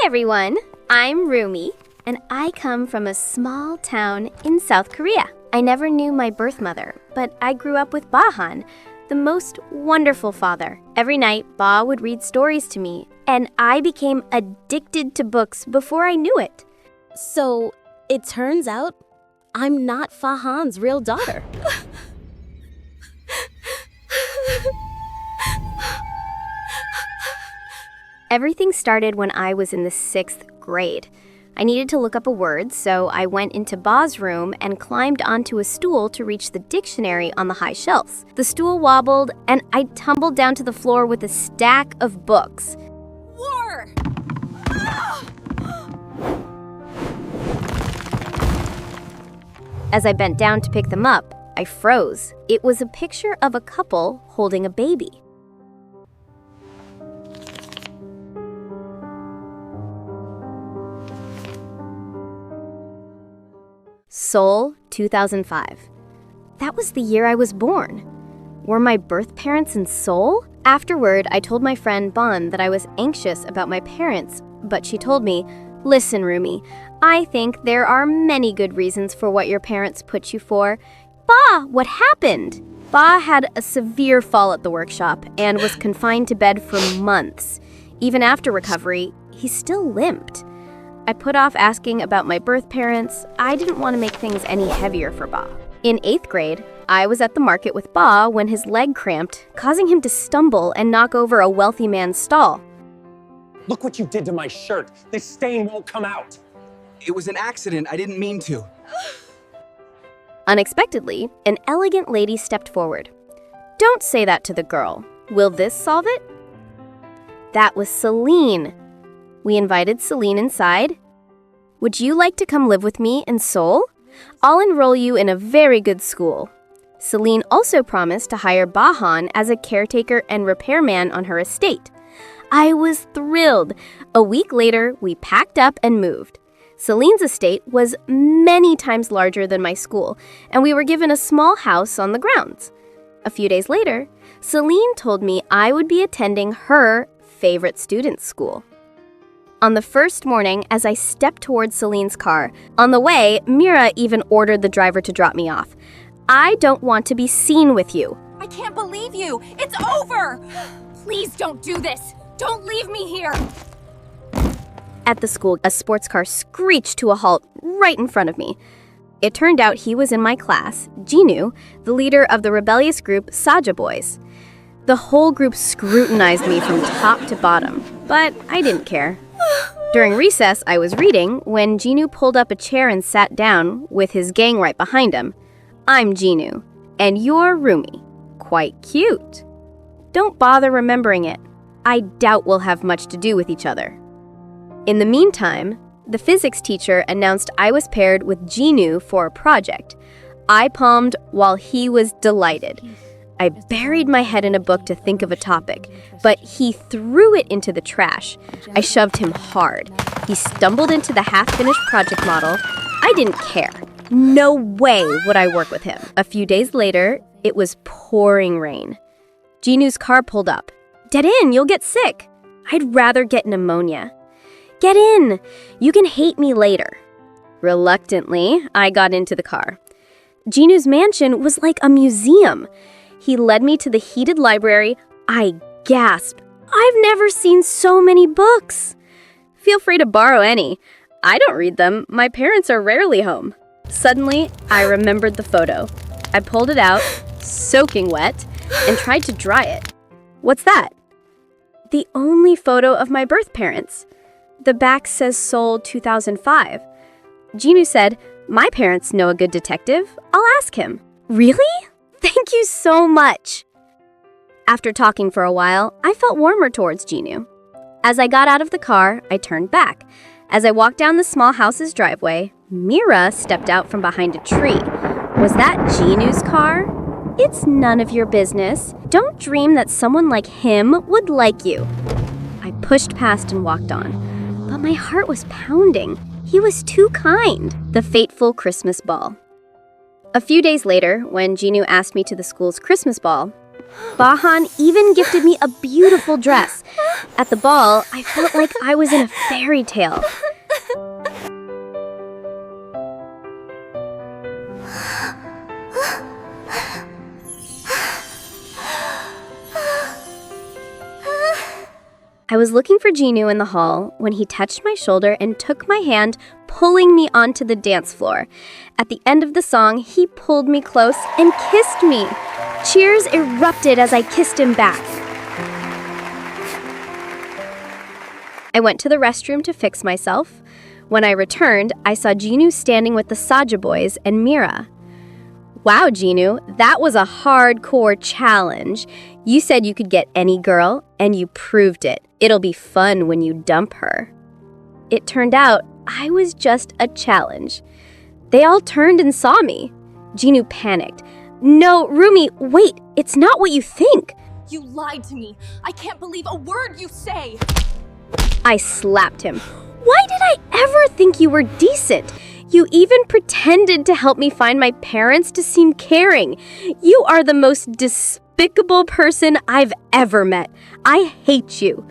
everyone, I'm Rumi, and I come from a small town in South Korea. I never knew my birth mother, but I grew up with Bahan, the most wonderful father. Every night, Ba would read stories to me, and I became addicted to books before I knew it. So, it turns out, I'm not Fahan's real daughter. Everything started when I was in the 6th grade. I needed to look up a word, so I went into Ba's room and climbed onto a stool to reach the dictionary on the high shelves. The stool wobbled, and I tumbled down to the floor with a stack of books. War! As I bent down to pick them up, I froze. It was a picture of a couple holding a baby. Seoul, 2005. That was the year I was born. Were my birth parents in Seoul? Afterward, I told my friend Bon that I was anxious about my parents, but she told me, "Listen, Rumi, I think there are many good reasons for what your parents put you for." Ba, what happened? Ba had a severe fall at the workshop and was confined to bed for months. Even after recovery, he still limped. I put off asking about my birth parents. I didn't want to make things any heavier for Ba. In 8th grade, I was at the market with Ba when his leg cramped, causing him to stumble and knock over a wealthy man's stall. Look what you did to my shirt. This stain won't come out. It was an accident. I didn't mean to. Unexpectedly, an elegant lady stepped forward. "Don't say that to the girl. Will this solve it?" That was Celine. We invited Celine inside. "Would you like to come live with me in Seoul? I'll enroll you in a very good school." Celine also promised to hire Bahan as a caretaker and repairman on her estate. I was thrilled. A week later, we packed up and moved. Celine's estate was many times larger than my school, and we were given a small house on the grounds. A few days later, Celine told me I would be attending her favorite student's school. On the first morning, as I stepped towards Celine's car, on the way, Mira even ordered the driver to drop me off. "I don't want to be seen with you." I can't believe you! It's over! Please don't do this! Don't leave me here! At the school, a sports car screeched to a halt right in front of me. It turned out he was in my class, Jinu, the leader of the rebellious group Saja Boys. The whole group scrutinized me from top to bottom, but I didn't care. During recess, I was reading when Jinu pulled up a chair and sat down with his gang right behind him. "I'm Jinu, and you're Rumi. Quite cute. Don't bother remembering it. I doubt we'll have much to do with each other." In the meantime, the physics teacher announced I was paired with Jinu for a project. I palmed while he was delighted. I buried my head in a book to think of a topic, but he threw it into the trash. I shoved him hard. He stumbled into the half-finished project model. I didn't care. No way would I work with him. A few days later, it was pouring rain. Jinu's car pulled up. "Get in, you'll get sick." "I'd rather get pneumonia." "Get in. You can hate me later." Reluctantly, I got into the car. Jinu's mansion was like a museum. He led me to the heated library. I gasped. "I've never seen so many books." "Feel free to borrow any. I don't read them. My parents are rarely home." Suddenly, I remembered the photo. I pulled it out, soaking wet, and tried to dry it. What's that? The only photo of my birth parents. The back says Seoul 2005. Jinu said, "My parents know a good detective. I'll ask him." "Really? Thank you so much." After talking for a while, I felt warmer towards Jinu. As I got out of the car, I turned back. As I walked down the small house's driveway, Mira stepped out from behind a tree. Was that Jinu's car? "It's none of your business. Don't dream that someone like him would like you." I pushed past and walked on, but my heart was pounding. He was too kind. The fateful Christmas ball. A few days later, when Jinu asked me to the school's Christmas ball, Bahan even gifted me a beautiful dress. At the ball, I felt like I was in a fairy tale. I was looking for Jinu in the hall when he touched my shoulder and took my hand, pulling me onto the dance floor. At the end of the song, he pulled me close and kissed me. Cheers erupted as I kissed him back. I went to the restroom to fix myself. When I returned, I saw Jinu standing with the Saja boys and Mira. Wow, Jinu, that was a hardcore challenge. You said you could get any girl, and you proved it. It'll be fun when you dump her. It turned out I was just a challenge. They all turned and saw me. Jinu panicked. No, Rumi, wait, it's not what you think. You lied to me. I can't believe a word you say. I slapped him. Why did I ever think you were decent? You even pretended to help me find my parents to seem caring. You are the most despicable person I've ever met. I hate you.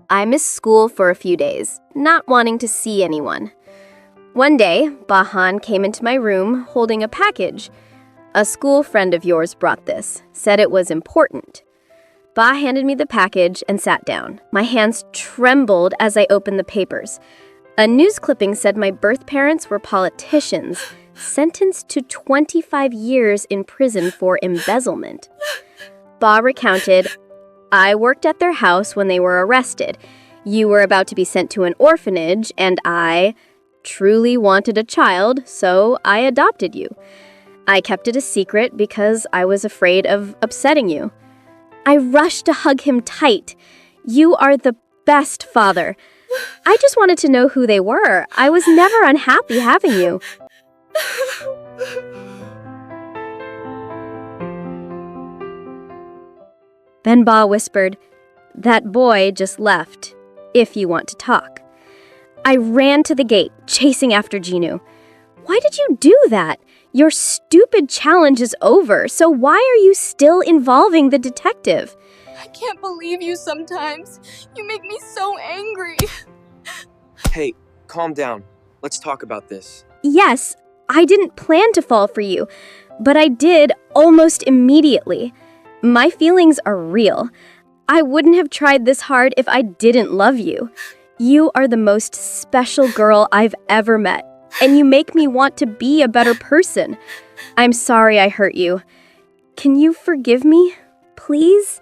I missed school for a few days, not wanting to see anyone. One day, Bahan came into my room holding a package. A school friend of yours brought this, said it was important. Ba handed me the package and sat down. My hands trembled as I opened the papers. A news clipping said my birth parents were politicians, sentenced to 25 years in prison for embezzlement. Ba recounted, I worked at their house when they were arrested. You were about to be sent to an orphanage, and I truly wanted a child, so I adopted you. I kept it a secret because I was afraid of upsetting you. I rushed to hug him tight. You are the best father. I just wanted to know who they were. I was never unhappy having you. Then Ba whispered, that boy just left, if you want to talk. I ran to the gate, chasing after Jinu. Why did you do that? Your stupid challenge is over, so why are you still involving the detective? I can't believe you sometimes. You make me so angry. Hey, calm down. Let's talk about this. Yes, I didn't plan to fall for you, but I did almost immediately. My feelings are real. I wouldn't have tried this hard if I didn't love you. You are the most special girl I've ever met, and you make me want to be a better person. I'm sorry I hurt you. Can you forgive me, please?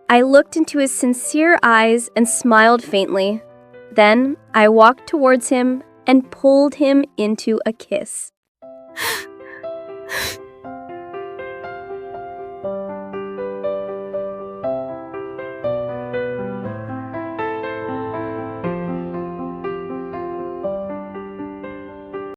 I looked into his sincere eyes and smiled faintly. Then I walked towards him and pulled him into a kiss.